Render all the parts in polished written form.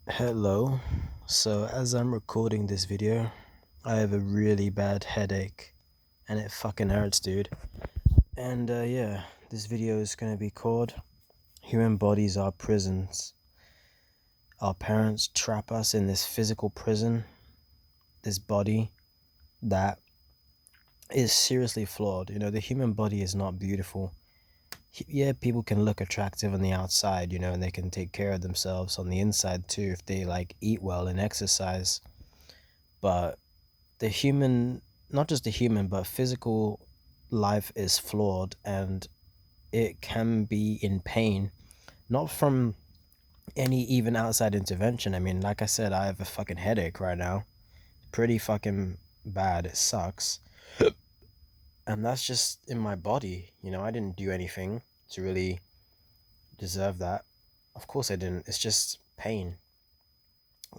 Hello. So as I'm recording this video, I have a really bad headache and it fucking hurts, dude. And yeah, this video is gonna be called Human Bodies Are Prisons. Our parents trap us in this physical prison, this body that is seriously flawed. You know, the human body is not beautiful. Yeah, people can look attractive on the outside, and they can take care of themselves on the inside too if they like eat well and exercise. But the human, not just the human, but physical life is flawed and it can be in pain, not from any even outside intervention. I mean, like I said, I have a fucking headache right now. Pretty fucking bad. It sucks. And that's just in my body. I didn't do anything to really deserve that. Of course I didn't. It's just pain,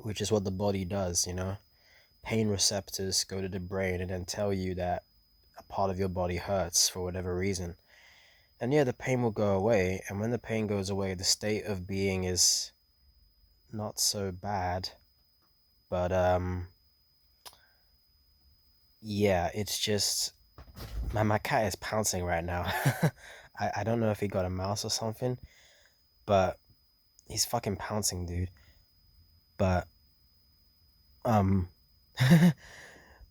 which is what the body does. Pain receptors go to the brain and then tell you that a part of your body hurts for whatever reason. And yeah, the pain will go away. And when the pain goes away, the state of being is not so bad. But yeah, it's just my cat is pouncing right now. I don't know if he got a mouse or something, but he's fucking pouncing, dude. But um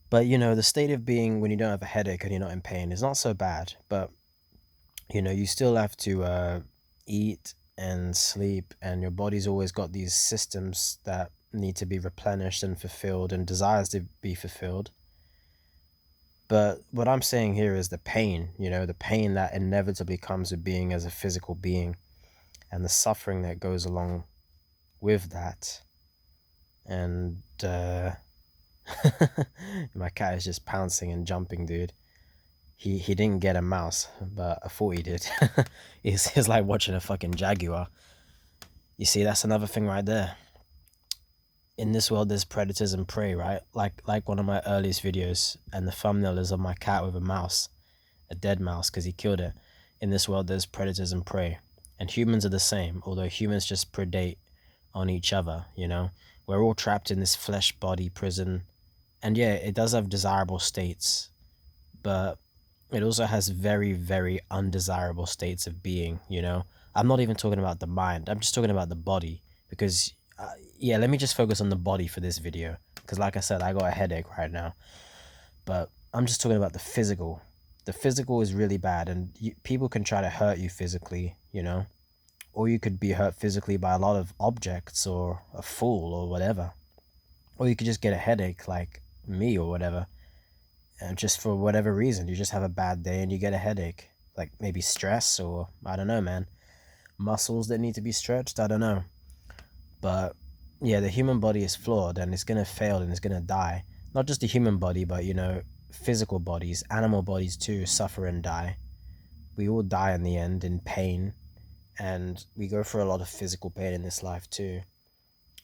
but the state of being when you don't have a headache and you're not in pain is not so bad. But you still have to eat and sleep, and your body's always got these systems that need to be replenished and fulfilled and desires to be fulfilled. But what I'm saying here is the pain, the pain that inevitably comes with being as a physical being and the suffering that goes along with that. And my cat is just pouncing and jumping, dude. He didn't get a mouse, but I thought he did. He's like watching a fucking jaguar. You see, that's another thing right there. In this world, there's predators and prey, right? Like one of my earliest videos, and the thumbnail is of my cat with a mouse, a dead mouse, because he killed it. In this world, there's predators and prey, and humans are the same. Although humans just predate on each other, we're all trapped in this flesh body prison, and yeah, it does have desirable states, but it also has very, very undesirable states of being. I'm not even talking about the mind. I'm just talking about the body because, yeah, let me just focus on the body for this video because, like I said, I got a headache right now. But I'm just talking about the physical. The physical is really bad, and people can try to hurt you physically, or you could be hurt physically by a lot of objects or a fool or whatever. Or you could just get a headache like me or whatever. And just for whatever reason, you just have a bad day and you get a headache. Like maybe stress or I don't know, man. Muscles that need to be stretched, I don't know. But yeah, the human body is flawed and it's going to fail and it's going to die. Not just the human body, but physical bodies, animal bodies too suffer and die. We all die in the end in pain, and we go through a lot of physical pain in this life too.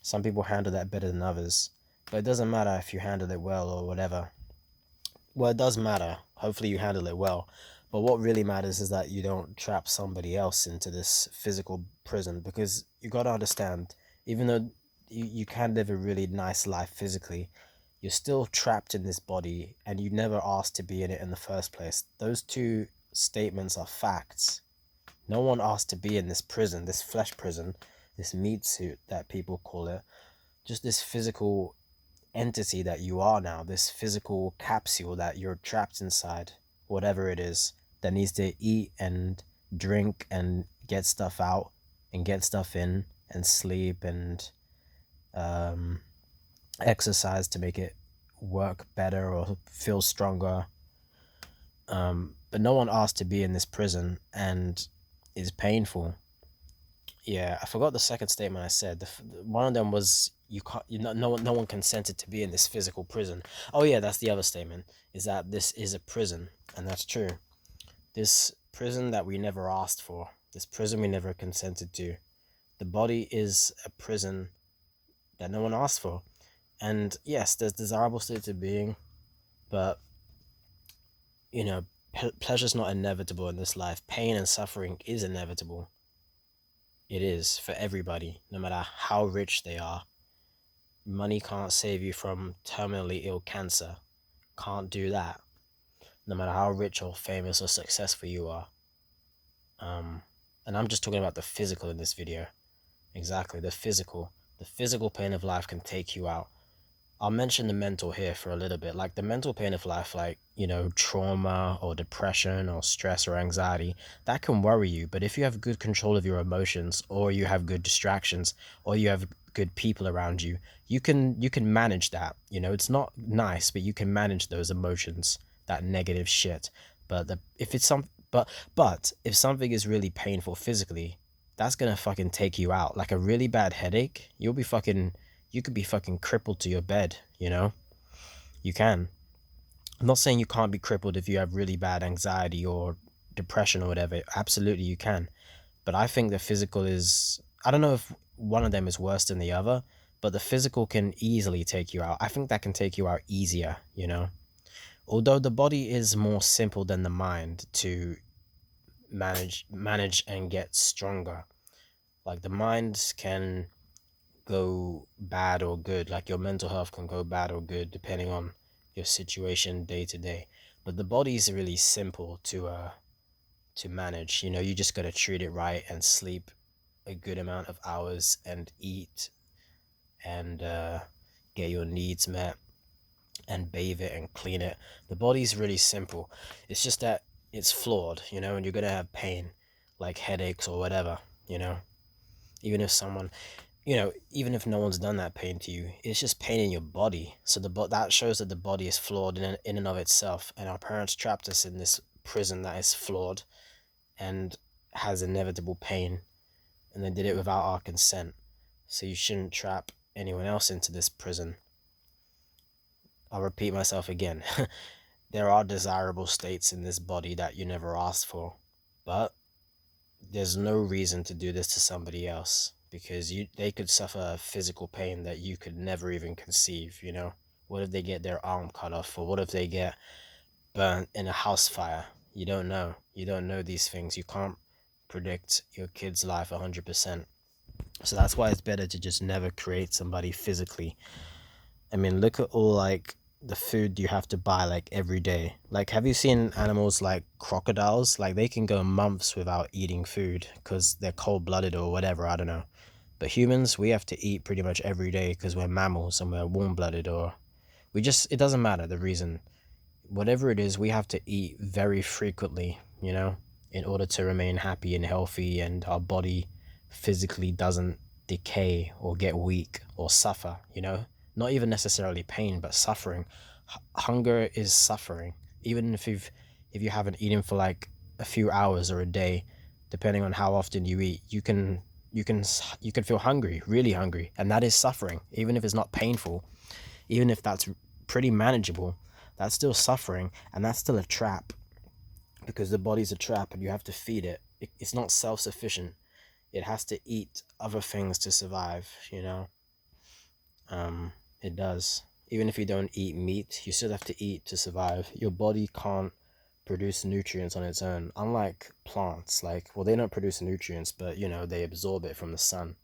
Some people handle that better than others, but it doesn't matter if you handle it well or whatever. Well, it does matter. Hopefully you handle it well. But what really matters is that you don't trap somebody else into this physical prison, because you got to understand, even though you can live a really nice life physically, you're still trapped in this body and you never asked to be in it in the first place. Those two statements are facts. No one asked to be in this prison, this flesh prison, this meat suit that people call it. Just this physical entity that you are now, this physical capsule that you're trapped inside, whatever it is, that needs to eat and drink and get stuff out and get stuff in and sleep and exercise to make it work better or feel stronger. But no one asked to be in this prison, and it's painful. Yeah, I forgot the second statement I said. One of them was you can't. No one consented to be in this physical prison. Oh yeah, that's the other statement. Is that this is a prison, and that's true. This prison that we never asked for. This prison we never consented to. The body is a prison that no one asked for. And yes, there's desirable states of being, but pleasure's not inevitable in this life. Pain and suffering is inevitable. It is for everybody, no matter how rich they are. Money can't save you from terminally ill cancer. Can't do that, no matter how rich or famous or successful you are. And I'm just talking about the physical in this video. Exactly, the physical. The physical pain of life can take you out. I'll mention the mental here for a little bit. Like the mental pain of life, like, trauma or depression or stress or anxiety, that can worry you. But if you have good control of your emotions, or you have good distractions, or you have good people around you, you can manage that. It's not nice, but you can manage those emotions, that negative shit. But if it's some but if something is really painful physically, that's gonna fucking take you out. Like a really bad headache, you could be fucking crippled to your bed, You can. I'm not saying you can't be crippled if you have really bad anxiety or depression or whatever. Absolutely, you can. But I think the physical is. I don't know if one of them is worse than the other, but the physical can easily take you out. I think that can take you out easier. Although the body is more simple than the mind to manage and get stronger. Like the mind can go bad or good. Like your mental health can go bad or good depending on your situation day to day. But the body is really simple to manage. You just gotta treat it right and sleep a good amount of hours and eat and get your needs met and bathe it and clean it. The body's really simple. It's just that it's flawed, and you're gonna have pain, like headaches or whatever, you know. Even if someone even if no one's done that pain to you, it's just pain in your body. So that shows that the body is flawed in and of itself. And our parents trapped us in this prison that is flawed and has inevitable pain, and they did it without our consent. So you shouldn't trap anyone else into this prison. I'll repeat myself again. There are desirable states in this body that you never asked for, but there's no reason to do this to somebody else, because they could suffer physical pain that you could never even conceive. What if they get their arm cut off, or what if they get burnt in a house fire? You don't know these things. You can't predict your kid's life 100%. So that's why it's better to just never create somebody physically. I mean, look at all like the food you have to buy like every day. Like, have you seen animals like crocodiles? Like, they can go months without eating food because they're cold-blooded or whatever. I don't know. But humans, we have to eat pretty much every day because we're mammals and we're warm-blooded, or it doesn't matter the reason. Whatever it is, we have to eat very frequently, in order to remain happy and healthy, and our body physically doesn't decay or get weak or suffer. Not even necessarily pain, but suffering. Hunger is suffering. Even if you haven't eaten for like a few hours or a day, depending on how often you eat, you can feel hungry, really hungry, and that is suffering. Even if it's not painful, even if that's pretty manageable, that's still suffering, and that's still a trap, because the body's a trap and you have to feed it. It's not self-sufficient. It has to eat other things to survive. It does. Even if you don't eat meat, you still have to eat to survive. Your body can't produce nutrients on its own, unlike plants. Like, well, they don't produce nutrients, but they absorb it from the sun,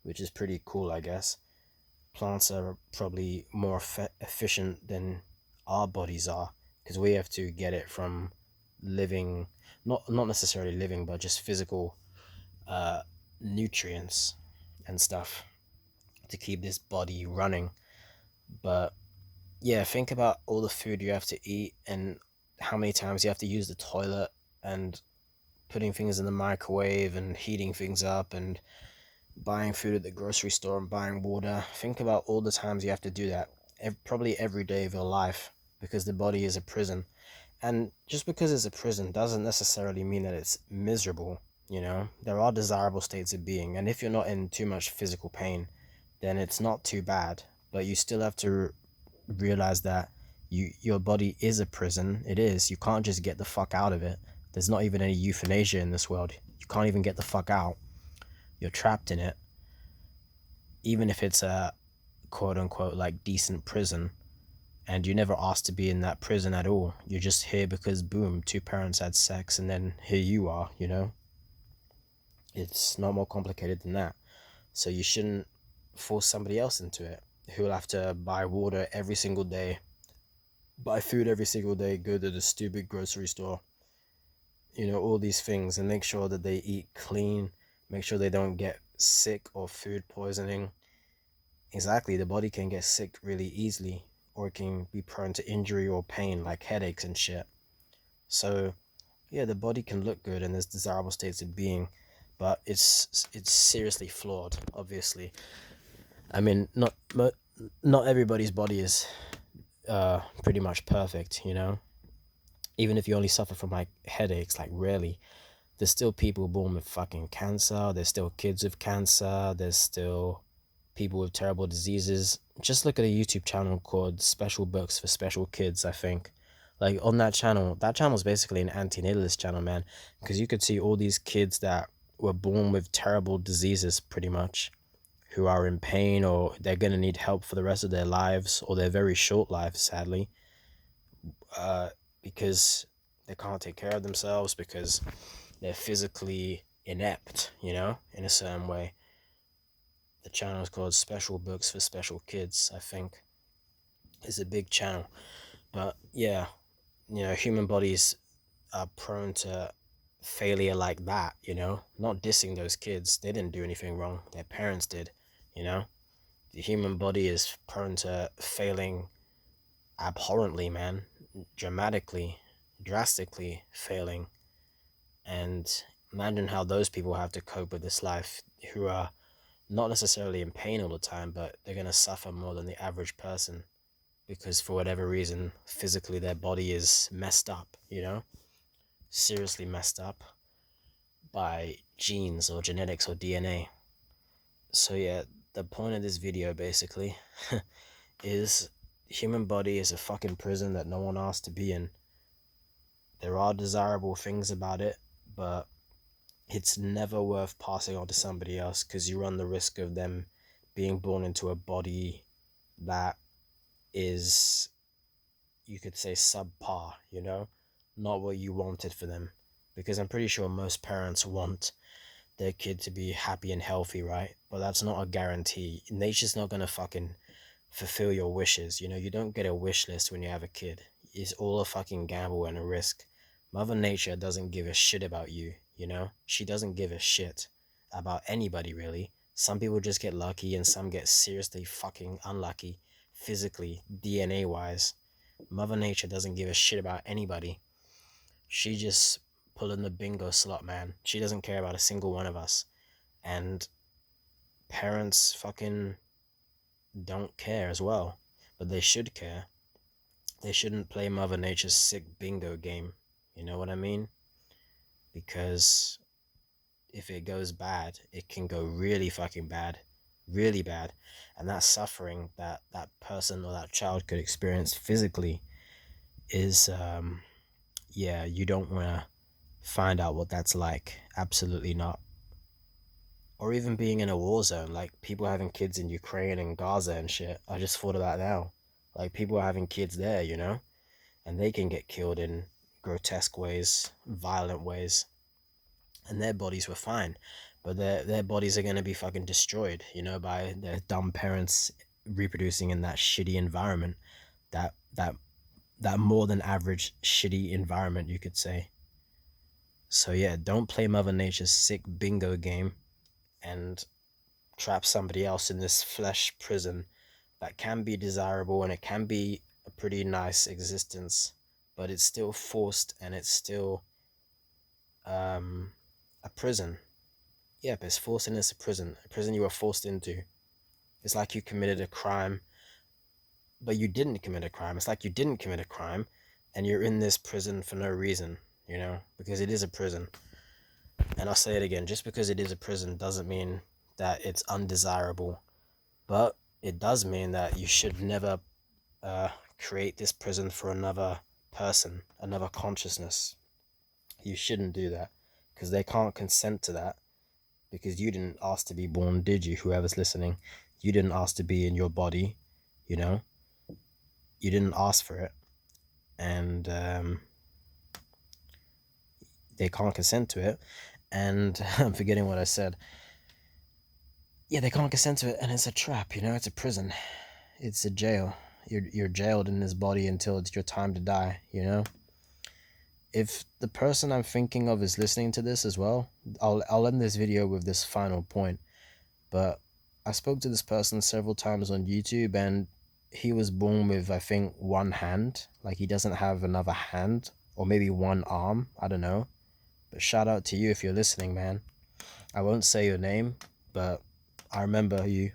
which is pretty cool, I guess. Plants are probably more efficient than our bodies are, because we have to get it from living, not necessarily living, but just physical nutrients and stuff to keep this body running. But yeah, think about all the food you have to eat and how many times you have to use the toilet, and putting things in the microwave and heating things up, and buying food at the grocery store and buying water. Think about all the times you have to do that, probably every day of your life, because the body is a prison. And just because it's a prison doesn't necessarily mean that it's miserable. There are desirable states of being, and if you're not in too much physical pain, then it's not too bad. But you still have to realize that your body is a prison. It is. You can't just get the fuck out of it. There's not even any euthanasia in this world. You can't even get the fuck out. You're trapped in it. Even if it's a quote unquote like decent prison, and you never asked to be in that prison at all. You're just here because boom, two parents had sex and then here you are. It's not more complicated than that. So you shouldn't force somebody else into it. who will have to buy water every single day, buy food every single day, go to the stupid grocery store, all these things, and make sure that they eat clean, make sure they don't get sick or food poisoning. Exactly, the body can get sick really easily, or it can be prone to injury or pain, like headaches and shit. So, yeah, the body can look good and there's desirable states of being, but it's seriously flawed, obviously. I mean, not everybody's body is pretty much perfect, Even if you only suffer from like headaches, like rarely, there's still people born with fucking cancer. There's still kids with cancer. There's still people with terrible diseases. Just look at a YouTube channel called Special Books for Special Kids, I think. Like on that channel is basically an antinatalist channel, man, because you could see all these kids that were born with terrible diseases, pretty much, who are in pain, or they're going to need help for the rest of their lives, or their very short lives, sadly, because they can't take care of themselves, because they're physically inept, in a certain way. The channel is called Special Books for Special Kids, I think. It's a big channel. But yeah, human bodies are prone to failure like that, Not dissing those kids. They didn't do anything wrong. Their parents did, The human body is prone to failing abhorrently, man. Dramatically, drastically failing. And imagine how those people have to cope with this life, who are not necessarily in pain all the time, but they're going to suffer more than the average person because for whatever reason, physically their body is messed up, Seriously messed up by genes or genetics or DNA. So yeah, the point of this video basically is human body is a fucking prison that no one asked to be in. There are desirable things about it, but it's never worth passing on to somebody else because you run the risk of them being born into a body that is, you could say, subpar, not what you wanted for them. Because I'm pretty sure most parents want their kid to be happy and healthy, right? But that's not a guarantee. Nature's not gonna fucking fulfill your wishes. You don't get a wish list when you have a kid. It's all a fucking gamble and a risk. Mother Nature doesn't give a shit about you, She doesn't give a shit about anybody, really. Some people just get lucky and some get seriously fucking unlucky, physically, DNA wise. Mother Nature doesn't give a shit about anybody. She just pulling the bingo slot, man. She doesn't care about a single one of us. And parents fucking don't care as well. But they should care. They shouldn't play Mother Nature's sick bingo game. You know what I mean? Because if it goes bad, it can go really fucking bad. Really bad. And that suffering that that person or that child could experience physically is, yeah, you don't want to find out what that's like. Absolutely not. Or even being in a war zone, like people having kids in Ukraine and Gaza and shit. I just thought of that now. Like people are having kids there, and they can get killed in grotesque ways, violent ways, and their bodies were fine, but their bodies are gonna be fucking destroyed, by their dumb parents reproducing in that shitty environment, that more than average shitty environment, you could say. So yeah, don't play Mother Nature's sick bingo game and trap somebody else in this flesh prison that can be desirable and it can be a pretty nice existence, but it's still forced and it's still a prison. Yep, it's forced and it's a prison you were forced into. It's like you committed a crime, but you didn't commit a crime. It's like you didn't commit a crime and you're in this prison for no reason, because it is a prison. And I'll say it again, just because it is a prison doesn't mean that it's undesirable, but it does mean that you should never create this prison for another person, another consciousness. You shouldn't do that because they can't consent to that, because you didn't ask to be born, did you? Whoever's listening, you didn't ask to be in your body, you didn't ask for it, and they can't consent to it. And I'm forgetting what I said. Yeah, they can't consent to it, and it's a trap, it's a prison. it's a jail. You're jailed in this body until it's your time to die, you know? If the person I'm thinking of is listening to this as well, I'll end this video with this final point. But I spoke to this person several times on YouTube, and he was born with, I think, one hand. Like, he doesn't have another hand, or maybe one arm, I don't know. But shout out to you if you're listening, man. I won't say your name, but I remember you.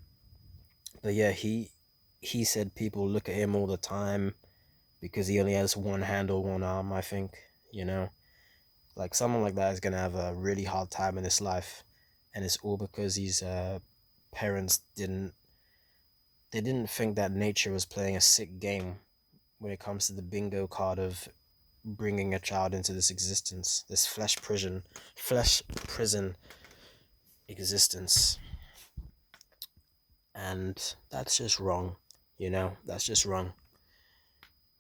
But yeah, he said people look at him all the time because he only has one hand or one arm, I think, you know? Like, someone like that is gonna have a really hard time in his life, and it's all because his parents didn't think that nature was playing a sick game when it comes to the bingo card of bringing a child into this existence, this flesh prison existence. And that's just wrong, you know? That's just wrong.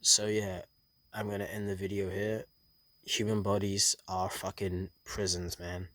So yeah, I'm gonna end the video here. Human bodies are fucking prisons, man.